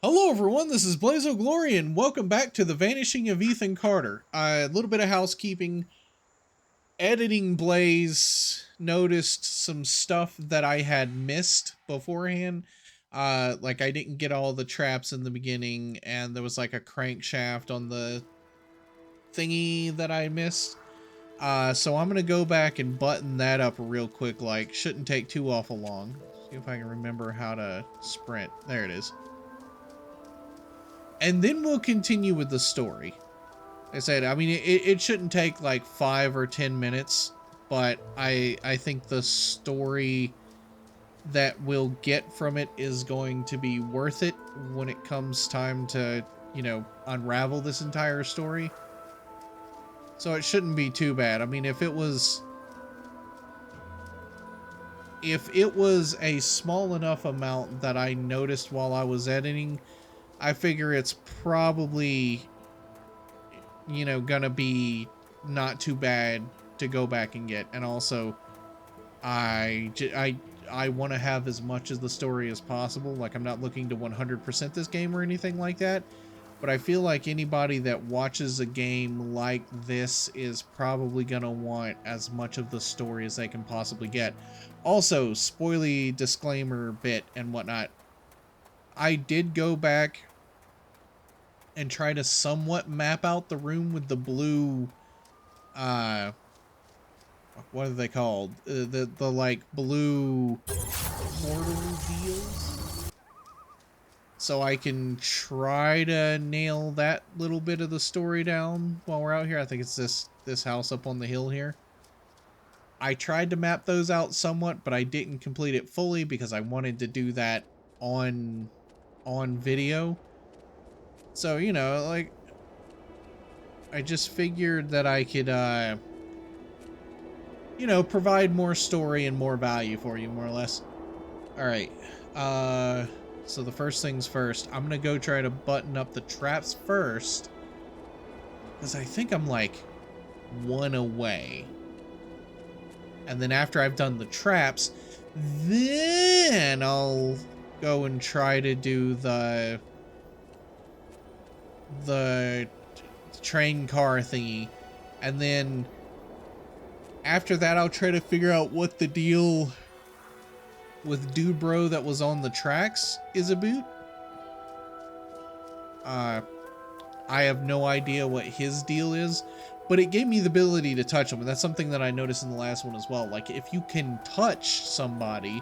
Hello everyone, this is Blazo Glory and welcome back to the Vanishing of Ethan Carter. A little bit of housekeeping. Editing Blaze noticed some stuff that I had missed beforehand. Like I didn't get all the traps in the beginning and there was like a crankshaft on the thingy that I missed. So I'm gonna go back and button that up real quick, like shouldn't take too awful long. See if I can remember how to sprint. There it is. And then we'll continue with the story. Like I said, I mean, it shouldn't take like 5 or 10 minutes, but I think the story that we'll get from it is going to be worth it when it comes time to, you know, unravel this entire story. So it shouldn't be too bad. I mean, if it was a small enough amount that I noticed while I was editing, I figure it's probably, you know, gonna be not too bad to go back and get. And also, I want to have as much of the story as possible. Like, I'm not looking to 100% this game or anything like that, but I feel like anybody that watches a game like this is probably gonna want as much of the story as they can possibly get. Also, spoily disclaimer bit and whatnot, I did go back and try to somewhat map out the room with the blue, what are they called? The like blue portal deals. So I can try to nail that little bit of the story down while we're out here. I think it's this house up on the hill here. I tried to map those out somewhat, but I didn't complete it fully because I wanted to do that on video. So, you know, like, I just figured that I could, you know, provide more story and more value for you, more or less. Alright, so the first things first, I'm gonna go try to button up the traps first, because I think I'm, like, one away. And then after I've done the traps, then I'll go and try to do the train car thingy, and then after that I'll try to figure out what the deal with Dude Bro that was on the tracks is about. I have no idea what his deal is, but it gave me the ability to touch him, and that's something that I noticed in the last one as well. Like, if you can touch somebody,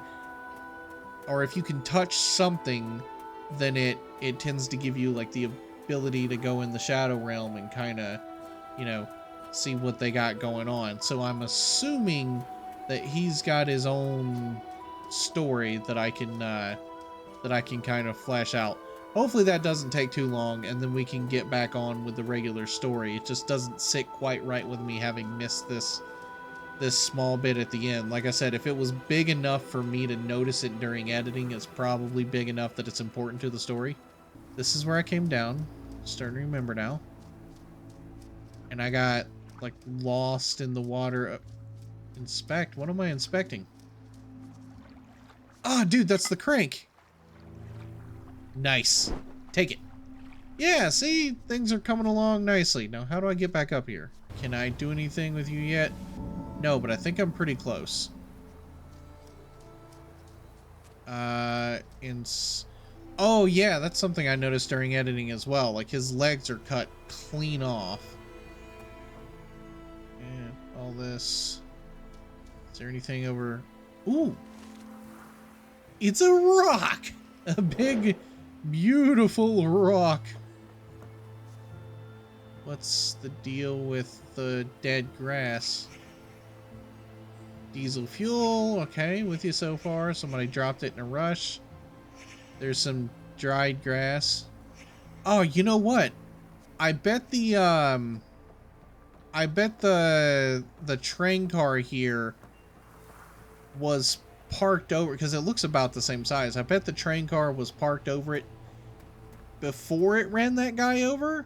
or if you can touch something, then it tends to give you like the ability to go in the Shadow Realm and kind of, you know, see what they got going on. So I'm assuming that he's got his own story that I can kind of flesh out. Hopefully that doesn't take too long, and then we can get back on with the regular story. It just doesn't sit quite right with me having missed this small bit at the end. Like I said, if it was big enough for me to notice it during editing, it's probably big enough that it's important to the story. This is where I came down. Starting to remember now. And I got, like, lost in the water. Inspect? What am I inspecting? Oh, dude, that's the crank. Nice. Take it. Yeah, see? Things are coming along nicely. Now, how do I get back up here? Can I do anything with you yet? No, but I think I'm pretty close. Oh, yeah, that's something I noticed during editing as well. Like, his legs are cut clean off. And all this. Is there anything over... Ooh! It's a rock! A big, beautiful rock. What's the deal with the dead grass? Diesel fuel, okay, with you so far. Somebody dropped it in a rush. There's some dried grass. Oh, you know what? I bet the train car here was parked over, because it looks about the same size. I bet the train car was parked over it before it ran that guy over.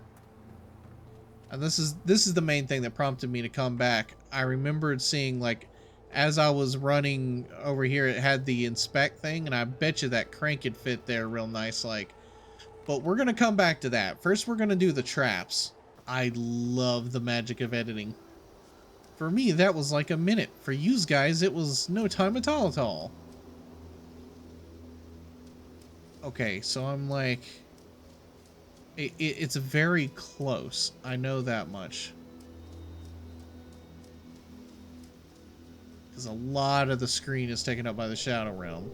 And this is the main thing that prompted me to come back. I remembered seeing, like, as I was running over here, it had the inspect thing, and I bet you that crank could fit there real nice. Like, But we're going to come back to that. First, we're going to do the traps. I love the magic of editing. For me, that was like a minute. For you guys, it was no time at all. Okay, so I'm like... It's very close. I know that much. Because a lot of the screen is taken up by the Shadow Realm.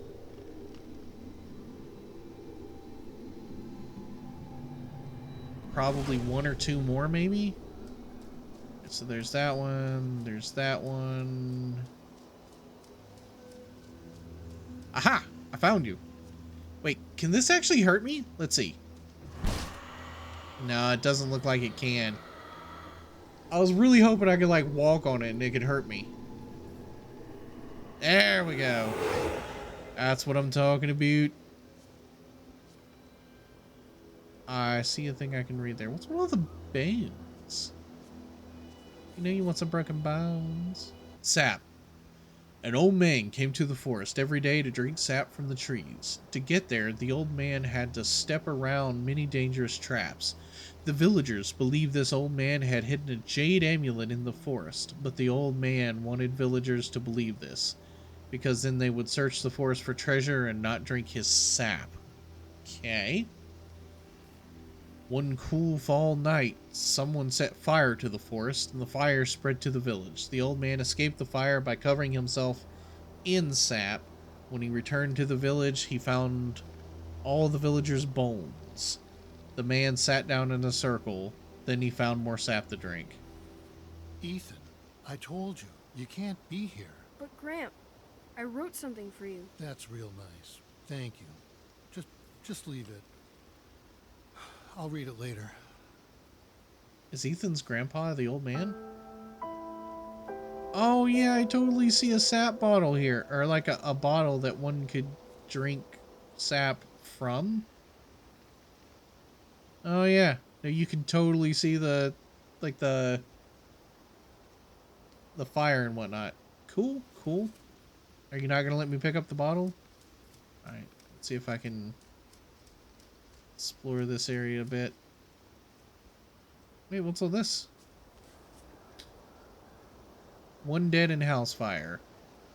Probably one or two more, maybe? So there's that one. There's that one. Aha! I found you. Wait, can this actually hurt me? Let's see. No, it doesn't look like it can. I was really hoping I could, like, walk on it and it could hurt me. There we go. That's what I'm talking about. I see a thing I can read there. What's with all the bones? You know you want some broken bones? Sap. An old man came to the forest every day to drink sap from the trees. To get there, the old man had to step around many dangerous traps. The villagers believed this old man had hidden a jade amulet in the forest, but the old man wanted villagers to believe this, because then they would search the forest for treasure and not drink his sap. Okay. One cool fall night, someone set fire to the forest, and the fire spread to the village. The old man escaped the fire by covering himself in sap. When he returned to the village, he found all the villagers' bones. The man sat down in a circle. Then he found more sap to drink. Ethan, I told you, you can't be here. But Gramp, I wrote something for you. That's real nice. Thank you. Just leave it. I'll read it later. Is Ethan's grandpa the old man? Oh yeah, I totally see a sap bottle here. Or like a bottle that one could drink sap from. Oh yeah. You can totally see the fire and whatnot. Cool, cool. Are you not gonna let me pick up the bottle? Alright, let's see if I can explore this area a bit. Wait, what's all this? One Dead in House Fire.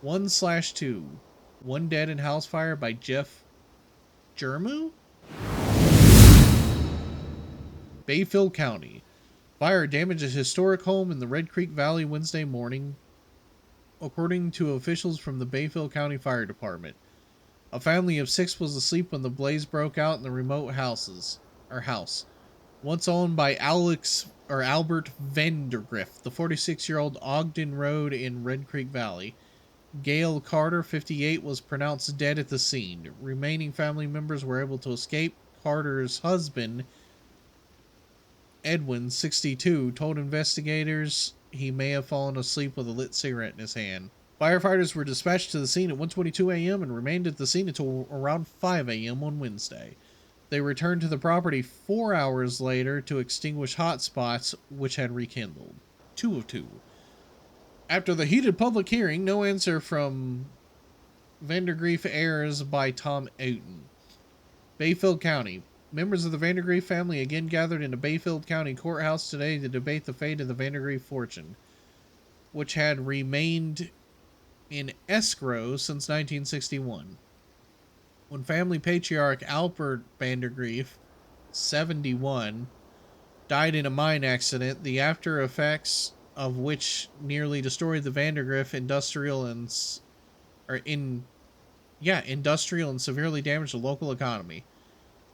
1/2. One Dead in House Fire by Jeff Jermu? Bayfield County. Fire damaged a historic home in the Red Creek Valley Wednesday morning, according to officials from the Bayfield County Fire Department. A family of 6 was asleep when the blaze broke out in the remote house, once owned by Albert Vandergrift, the 46-year-old Ogden Road in Red Creek Valley. Gail Carter, 58, was pronounced dead at the scene. Remaining family members were able to escape. Carter's husband, Edwin, 62, told investigators he may have fallen asleep with a lit cigarette in his hand. Firefighters were dispatched to the scene at 1:22 a.m. and remained at the scene until around 5 a.m. on Wednesday. They returned to the property 4 hours later to extinguish hot spots, which had rekindled. 2 of 2. After the heated public hearing, no answer from Vandergrief heirs by Tom Outen. Bayfield County. Members of the Vandergrief family again gathered in the Bayfield County Courthouse today to debate the fate of the Vandergrief fortune, which had remained in escrow since 1961. When family patriarch Albert Vandergrief, 71, died in a mine accident, the after effects of which nearly destroyed the Vandergrief industrial and severely damaged the local economy.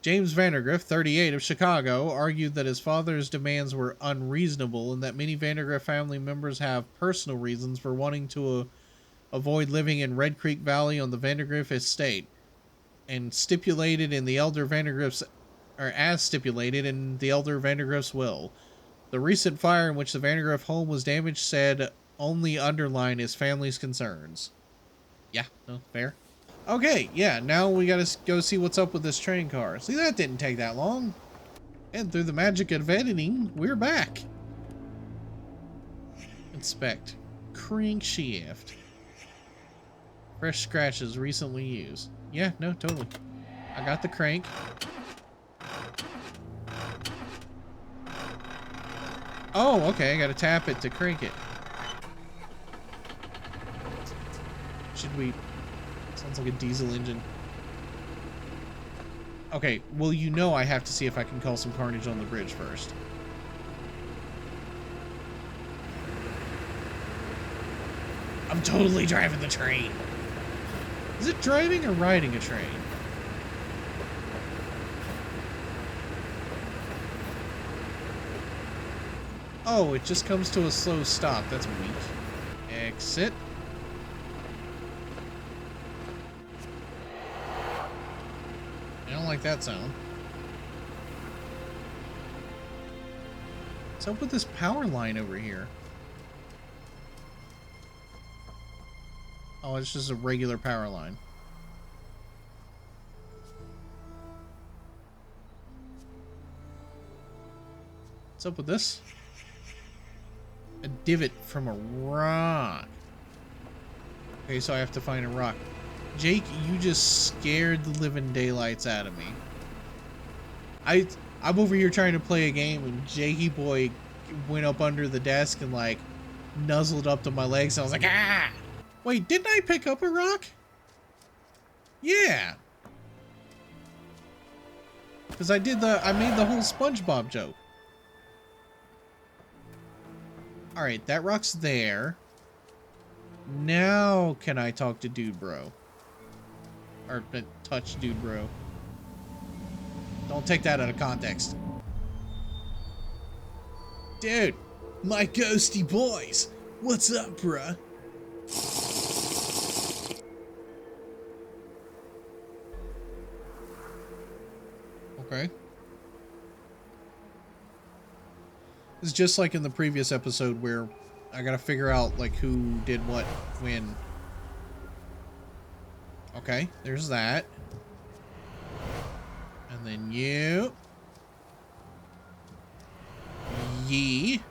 James Vandergriff, 38, of Chicago, argued that his father's demands were unreasonable and that many Vandergriff family members have personal reasons for wanting to avoid living in Red Creek Valley on the Vandergriff estate, and stipulated in the elder Vandergriff's, as stipulated in the elder Vandergriff's will. The recent fire in which the Vandergriff home was damaged said only underline his family's concerns. Yeah, no, fair. Okay, yeah, now we gotta go see what's up with this train car. See, that didn't take that long. And through the magic of editing, we're back. Inspect. Crankshaft. Fresh scratches recently used. Yeah, no, totally. I got the crank. Oh, okay, I gotta tap it to crank it. Should we... Sounds like a diesel engine. Okay, well, you know I have to see if I can call some carnage on the bridge first. I'm totally driving the train. Is it driving or riding a train? Oh, it just comes to a slow stop. That's weak. Exit. I don't like that sound. What's up with this power line over here? Oh, it's just a regular power line. What's up with this? A divot from a rock. Okay, so I have to find a rock. Jake, you just scared the living daylights out of me. I'm over here trying to play a game and Jakey boy went up under the desk and like nuzzled up to my legs and I was like, ah! Wait, didn't I pick up a rock? Yeah. Because I made the whole SpongeBob joke. Alright, that rock's there. Now can I talk to Dude Bro? Or touch Dude Bro. Don't take that out of context. Dude, my ghosty boys. What's up, bruh? Okay. It's just like in the previous episode where I gotta figure out like who did what when. Okay, there's that. And then you. Ye.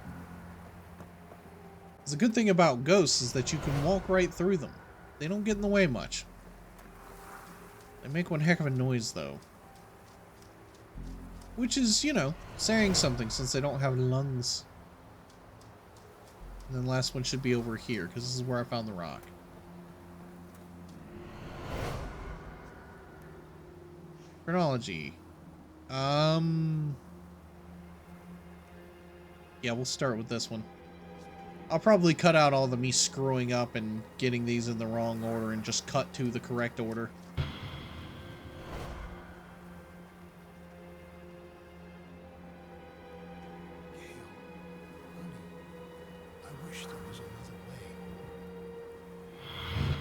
The good thing about ghosts is that you can walk right through them. They don't get in the way much. They make one heck of a noise though. Which is, you know, saying something since they don't have lungs. And then the last one should be over here, because this is where I found the rock. Chronology. Yeah, we'll start with this one. I'll probably cut out all the me screwing up and getting these in the wrong order and just cut to the correct order.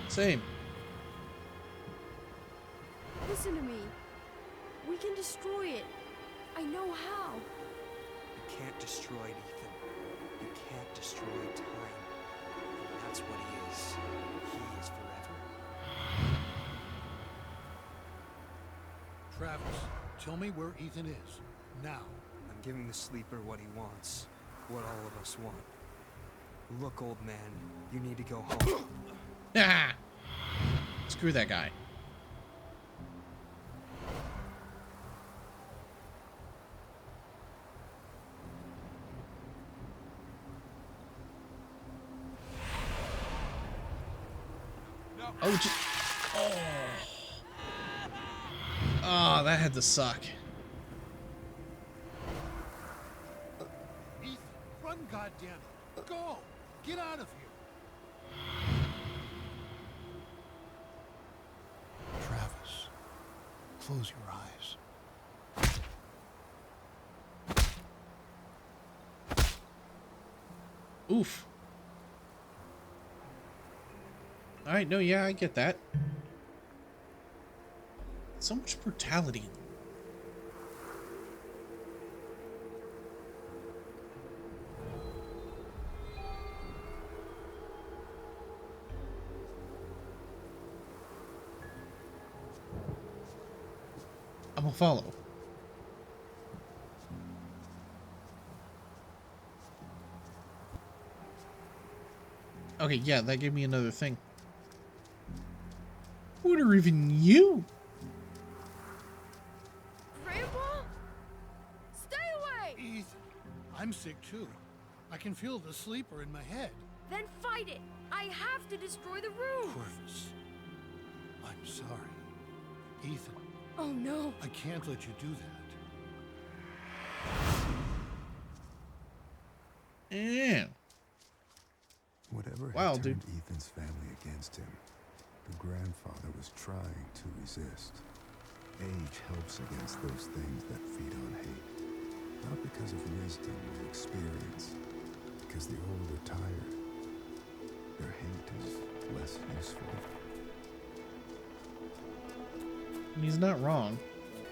Same. Listen to me. We can destroy it. I know how. You can't destroy it, Ethan. You can't destroy time. And that's what he is. He is forever. Travis, tell me where Ethan is. Now. I'm giving the sleeper what he wants. What all of us want. Look, old man, you need to go home. Ah! Screw that guy. No. Oh, oh, that had to suck. Ethan, run, goddammit. Go! Get out of here. Travis, close your eyes. Oof. Alright, no, yeah, I get that. So much brutality in them. I'm gonna follow. Okay, yeah, that gave me another thing. What are even you? Grandpa? Stay away! Ethan, I'm sick too. I can feel the sleeper in my head. Then fight it! I have to destroy the room! Corvus, I'm sorry. Ethan, Oh no! I can't let you do that. Yeah. Whatever Wow, had dude. turned Ethan's family against him, the grandfather was trying to resist. Age helps against those things that feed on hate. Not because of wisdom or experience, because the old are tired. Their hate is less useful. And he's not wrong.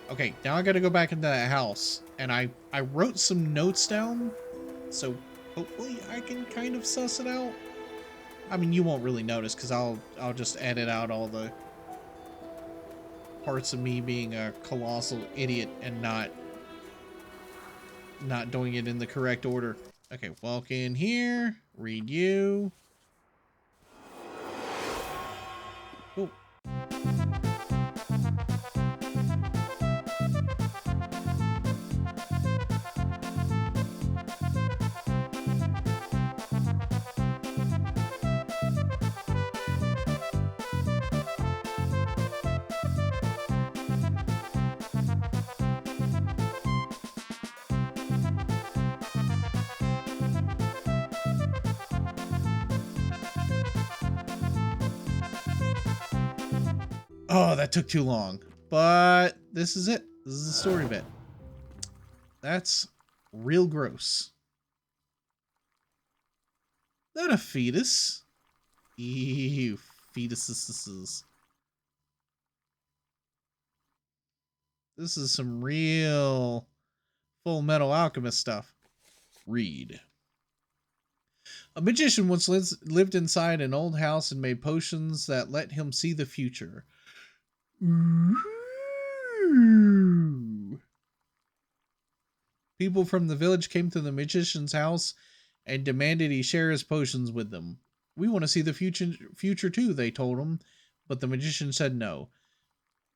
Okay, now I gotta go back into that house. And I wrote some notes down, so hopefully I can kind of suss it out. I mean, you won't really notice because I'll just edit out all the parts of me being a colossal idiot and not doing it in the correct order. Okay, walk in here, read you. Cool. Oh, that took too long. But this is it. This is the story bit. That's real gross. Not a fetus. Ew, fetuses. This is some real Full Metal Alchemist stuff. Read. A magician once lived inside an old house and made potions that let him see the future. Ooh. People from the village came to the magician's house and demanded he share his potions with them. We want to see the future too, they told him, but the magician said no.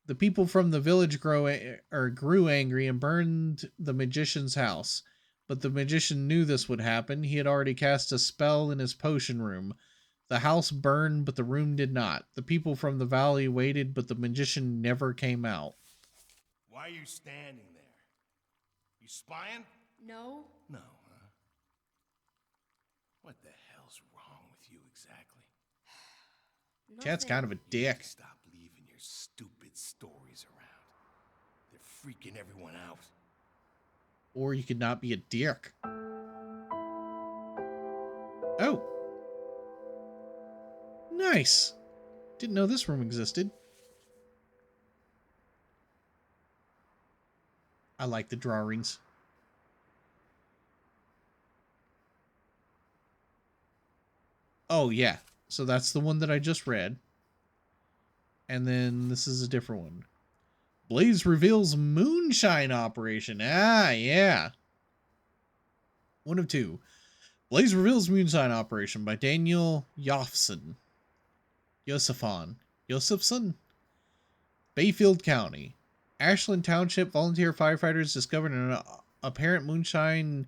The people from the village grew angry and burned the magician's house. But the magician knew this would happen. He had already cast a spell in his potion room. The house burned, but the room did not. The people from the valley waited, but the magician never came out. Why are you standing there? You spying? No? No, huh? What the hell's wrong with you exactly? Chad's Nothing. kind of a You need dick. to stop leaving your stupid stories around. They're freaking everyone out. Or you could not be a dick. Oh. Nice. Didn't know this room existed. I like the drawings. Oh, yeah. So that's the one that I just read. And then this is a different one. Blaze reveals moonshine operation. Ah, yeah. One of two. Blaze reveals moonshine operation by Daniel Yofson. Josephson? Bayfield County. Ashland Township volunteer firefighters discovered an apparent moonshine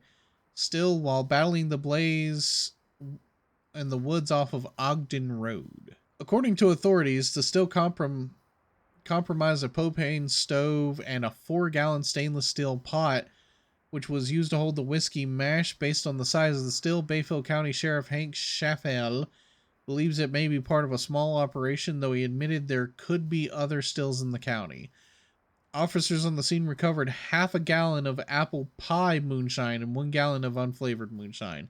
still while battling the blaze in the woods off of Ogden Road. According to authorities, the still comprised a propane stove and a 4-gallon stainless steel pot, which was used to hold the whiskey mash. Based on the size of the still, Bayfield County Sheriff Hank Schaffel believes it may be part of a small operation, though he admitted there could be other stills in the county. Officers on the scene recovered half a gallon of apple pie moonshine and 1 gallon of unflavored moonshine.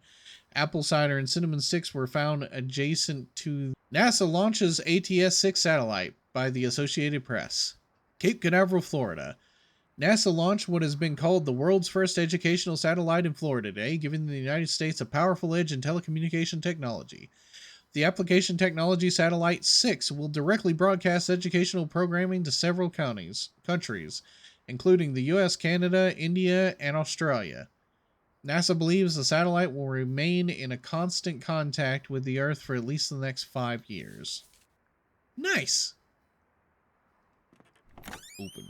Apple cider and cinnamon sticks were found adjacent to NASA launches ATS-6 satellite by the Associated Press. Cape Canaveral, Florida. NASA launched what has been called the world's first educational satellite in Florida today, giving the United States a powerful edge in telecommunication technology. The Application Technology Satellite 6 will directly broadcast educational programming to several countries, including the US, Canada, India, and Australia. NASA believes the satellite will remain in a constant contact with the Earth for at least the next 5 years. Nice! Open.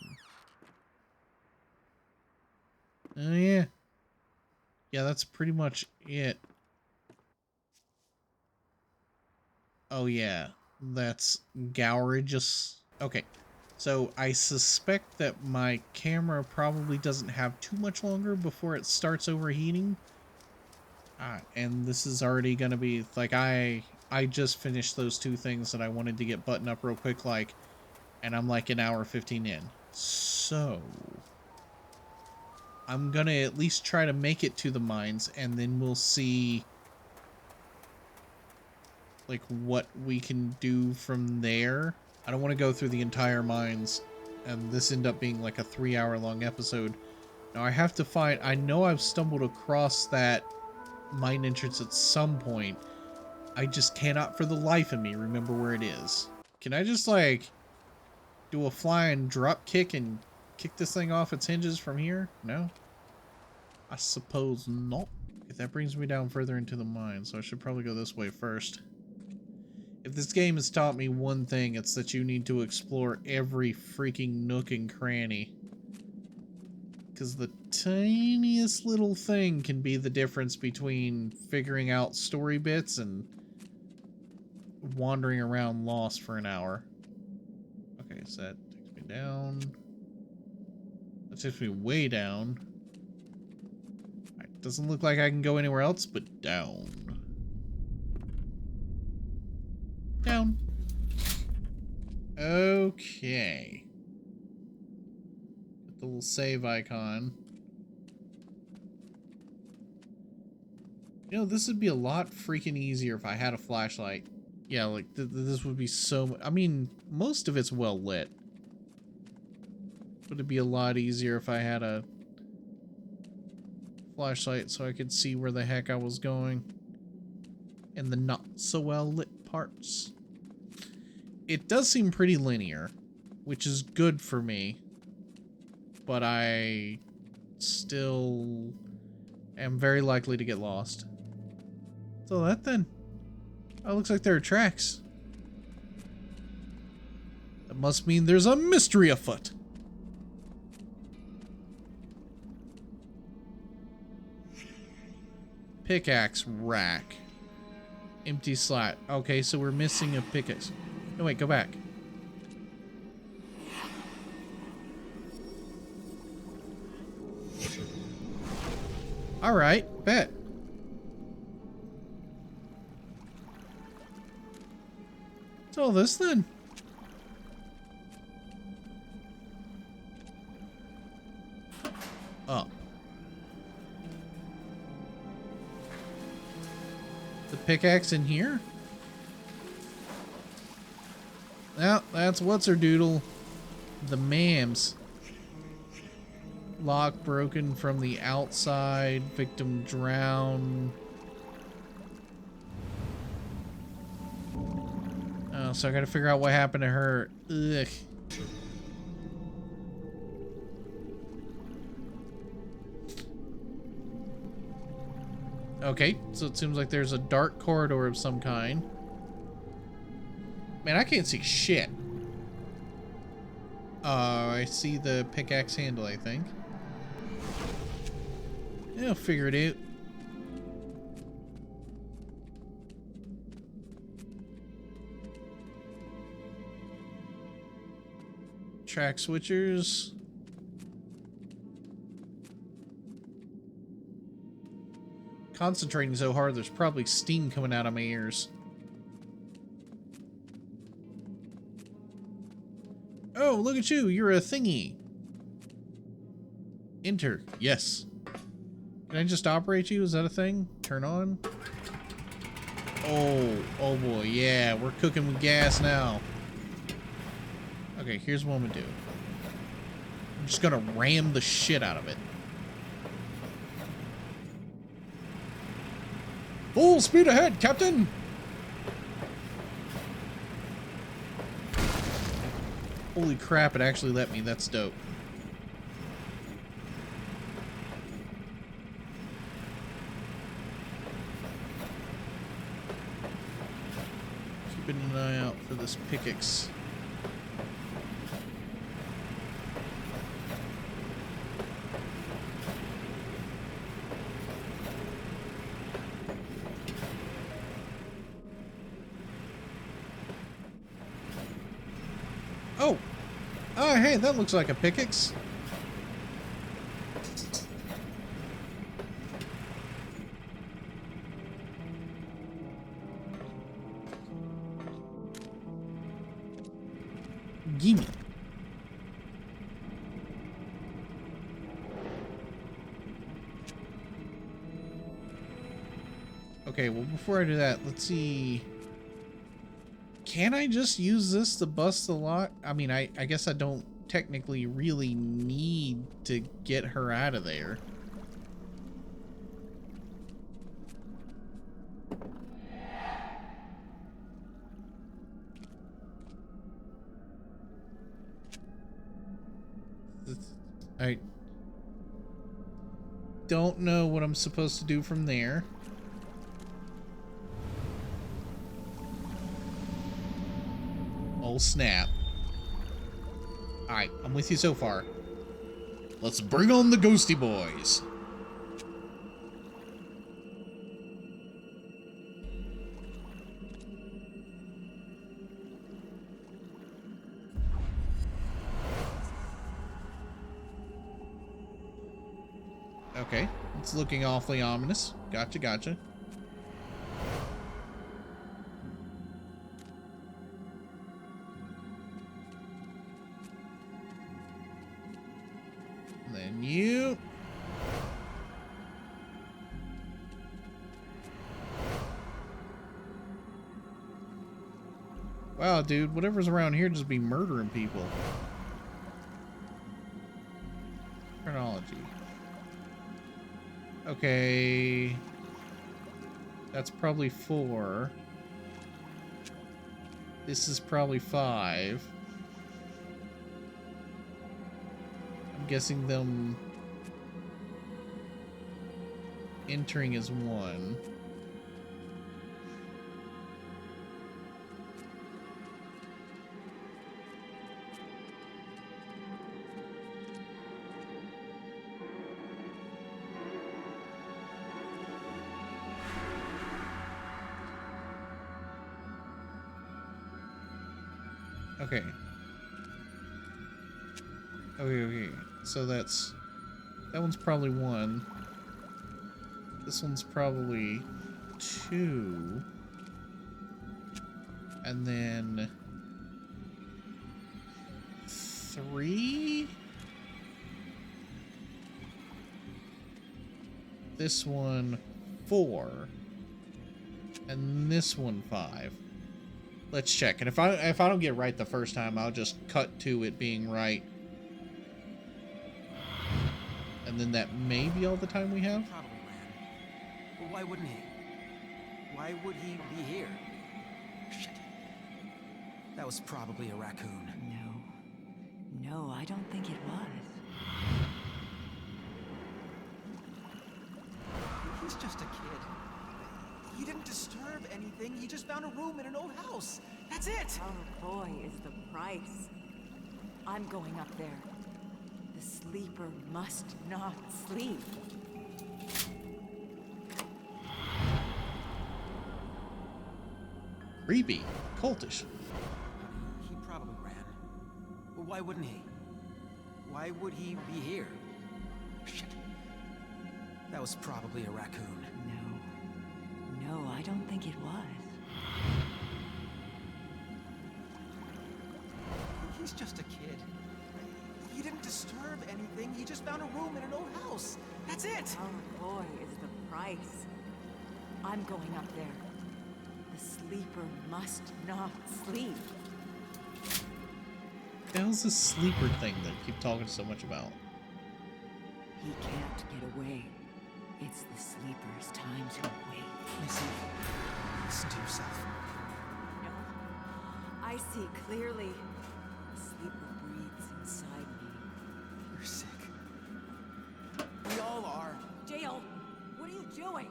Oh, yeah. Yeah, that's pretty much it. Oh yeah, that's Gowrageous. Okay, so I suspect that my camera probably doesn't have too much longer before it starts overheating. And this is already gonna be, like, I just finished those two things that I wanted to get buttoned up real quick, like, and I'm like an hour 15 in. So I'm gonna at least try to make it to the mines, and then we'll see like what we can do from there. I don't want to go through the entire mines and this end up being like a 3-hour long episode. Now I have to find, I know I've stumbled across that mine entrance at some point. I just cannot for the life of me remember where it is. Can I just like do a flying drop kick and kick this thing off its hinges from here? No? I suppose not. Okay, that brings me down further into the mine, so I should probably go this way first. If this game has taught me one thing, it's that you need to explore every freaking nook and cranny. Because the tiniest little thing can be the difference between figuring out story bits and wandering around lost for an hour. Okay, so that takes me down. That takes me way down. Alright, doesn't look like I can go anywhere else but down. Down. Okay. Get the little save icon. You know, this would be a lot freaking easier if I had a flashlight. Yeah, like, this would be so... I mean, most of it's well lit. But it'd be a lot easier if I had a flashlight so I could see where the heck I was going. And the not so well lit parts. It does seem pretty linear, which is good for me. But I still am very likely to get lost. So that then. Oh, it looks like there are tracks. That must mean there's a mystery afoot. Pickaxe rack. Empty slot. Okay, so we're missing a pickaxe. No, wait, go back. Alright, bet. What's all this then? Up. The pickaxe in here? Well, that's what's her doodle. The mams. Lock broken from the outside. Victim drowned. Oh, so I gotta figure out what happened to her. Ugh. Okay, so it seems like there's a dark corridor of some kind. Man, I can't see shit. I see the pickaxe handle, I think. Yeah, I'll figure it out. Track switchers. Concentrating so hard, there's probably steam coming out of my ears. Oh, look at you. You're a thingy. Enter. Yes. Can I just operate you? Is that a thing? Turn on? Oh boy. Yeah, we're cooking with gas now. Okay, here's what I'm gonna do. I'm just gonna ram the shit out of it. Full speed ahead, Captain! Holy crap, it actually let me. That's dope. Keeping an eye out for this pickaxe. Oh, hey, that looks like a pickaxe. Gimme. Okay, well, before I do that, let's see. Can I just use this to bust the lock? I mean, I guess I don't technically really need to get her out of there. I don't know what I'm supposed to do from there. Oh, snap. Alright, I'm with you so far. Let's bring on the ghosty boys. Okay, it's looking awfully ominous. Gotcha, gotcha. And then you. Wow, dude, whatever's around here just be murdering people. Chronology. Okay. That's probably 4. This is probably 5. I'm guessing them entering is 1. Okay. Okay. So that one's probably 1. This one's probably 2. And then 3. This one 4. And this one 5. Let's check. And if I don't get right the first time, I'll just cut to it being right. And then that may be all the time we have. Probably ran. But why wouldn't he? Why would he be here? Shit. That was probably a raccoon. No, I don't think it was. He's just a kid. He didn't disturb anything. He just found a room in an old house. That's it. Our boy is the price. I'm going up there. The sleeper must not sleep. Creepy. Cultish. He probably ran. Well, why wouldn't he? Why would he be here? Shit. That was probably a raccoon. No, I don't think it was. He's just a kid. He didn't disturb anything. He just found a room in an old house. That's it. Our boy is the price. I'm going up there. The sleeper must not sleep. What the hell's this sleeper thing that you keep talking so much about? He can't get away. It's the sleeper's time to wake. Listen to yourself. No, I see clearly. The sleeper breathes inside me. You're sick. We all are. Dale, what are you doing?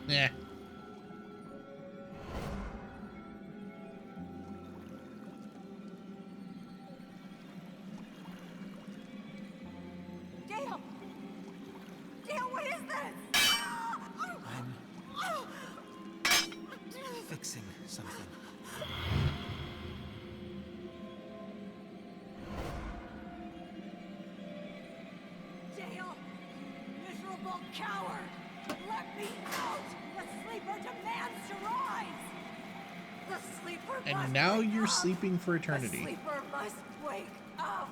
Yeah. Dale! Dale, what is this? I'm fixing something. unstoppable coward! Let me out! The sleeper demands to rise! The sleeper And must now wake you're up! sleeping for eternity. The sleeper must wake up!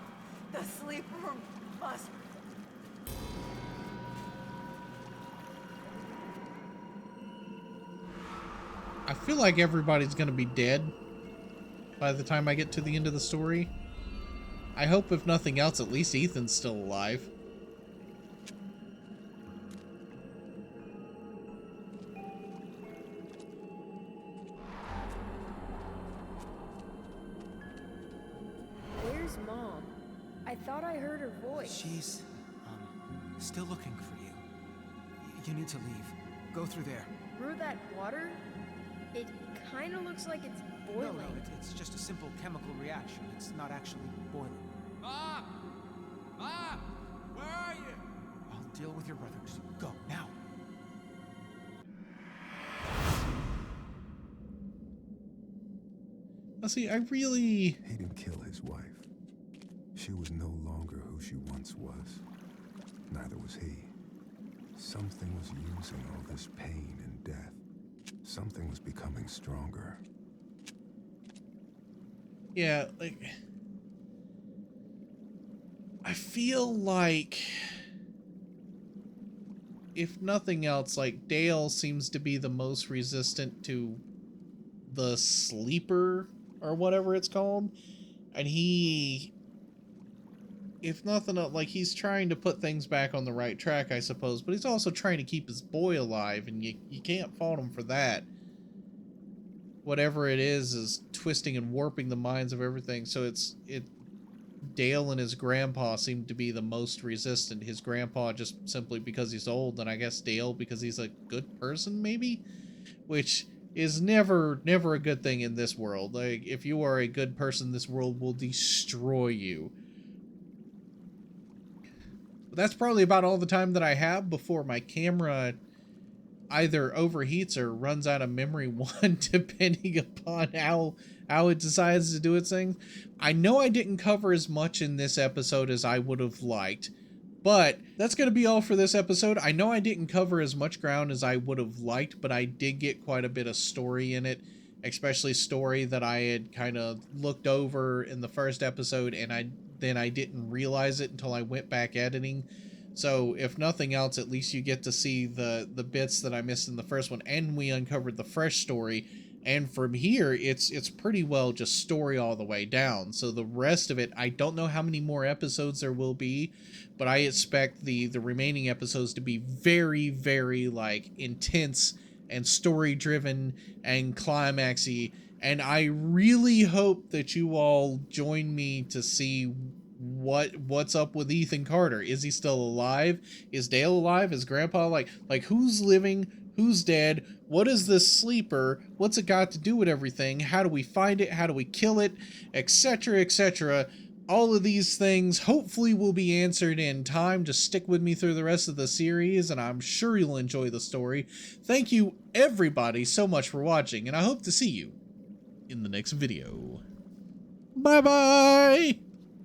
The sleeper must... I feel like everybody's gonna be dead by the time I get to the end of the story. I hope, if nothing else, at least Ethan's still alive. Where's Mom? I thought I heard her voice. She's, still looking for you. You need to leave. Go through there. Through that water? It kind of looks like it's boiling. No, it's just a simple chemical reaction. It's not actually boiling. Mom! Mom! Where are you? I'll deal with your brothers. Go, now. Now see, I really... He didn't kill his wife. She was no longer who she once was. Neither was he. Something was using all this pain and death. Something was becoming stronger. Yeah, like... I feel like... if nothing else, like, Dale seems to be the most resistant to the sleeper, or whatever it's called. And he... if nothing else, like, he's trying to put things back on the right track, I suppose, but he's also trying to keep his boy alive, and you can't fault him for that. Whatever it is twisting and warping the minds of everything, so Dale and his grandpa seem to be the most resistant. His grandpa just simply because he's old, and I guess Dale because he's a good person, maybe? Which is never a good thing in this world. Like, if you are a good person, this world will destroy you. But that's probably about all the time that I have before my camera either overheats or runs out of memory one, depending upon how it decides to do its thing. I know I didn't cover as much in this episode as I would have liked, but that's going to be all for this episode. I know I didn't cover as much ground as I would have liked, but I did get quite a bit of story in it, especially story that I had kind of looked over in the first episode, and I didn't realize it until I went back editing. So, if nothing else, at least you get to see the bits that I missed in the first one, and we uncovered the fresh story, and from here, it's pretty well just story all the way down. So the rest of it, I don't know how many more episodes there will be, but I expect the remaining episodes to be very, very, like, intense and story-driven and climaxy, and I really hope that you all join me to see what's up with Ethan Carter. Is he still alive? Is Dale alive? Is Grandpa like who's living? Who's dead? What is this sleeper? What's it got to do with everything? How do we find it? How do we kill it? Etc, etc. All of these things hopefully will be answered in time. Just stick with me through the rest of the series, and I'm sure you'll enjoy the story. Thank you, everybody, so much for watching, and I hope to see you in the next video. Bye-bye!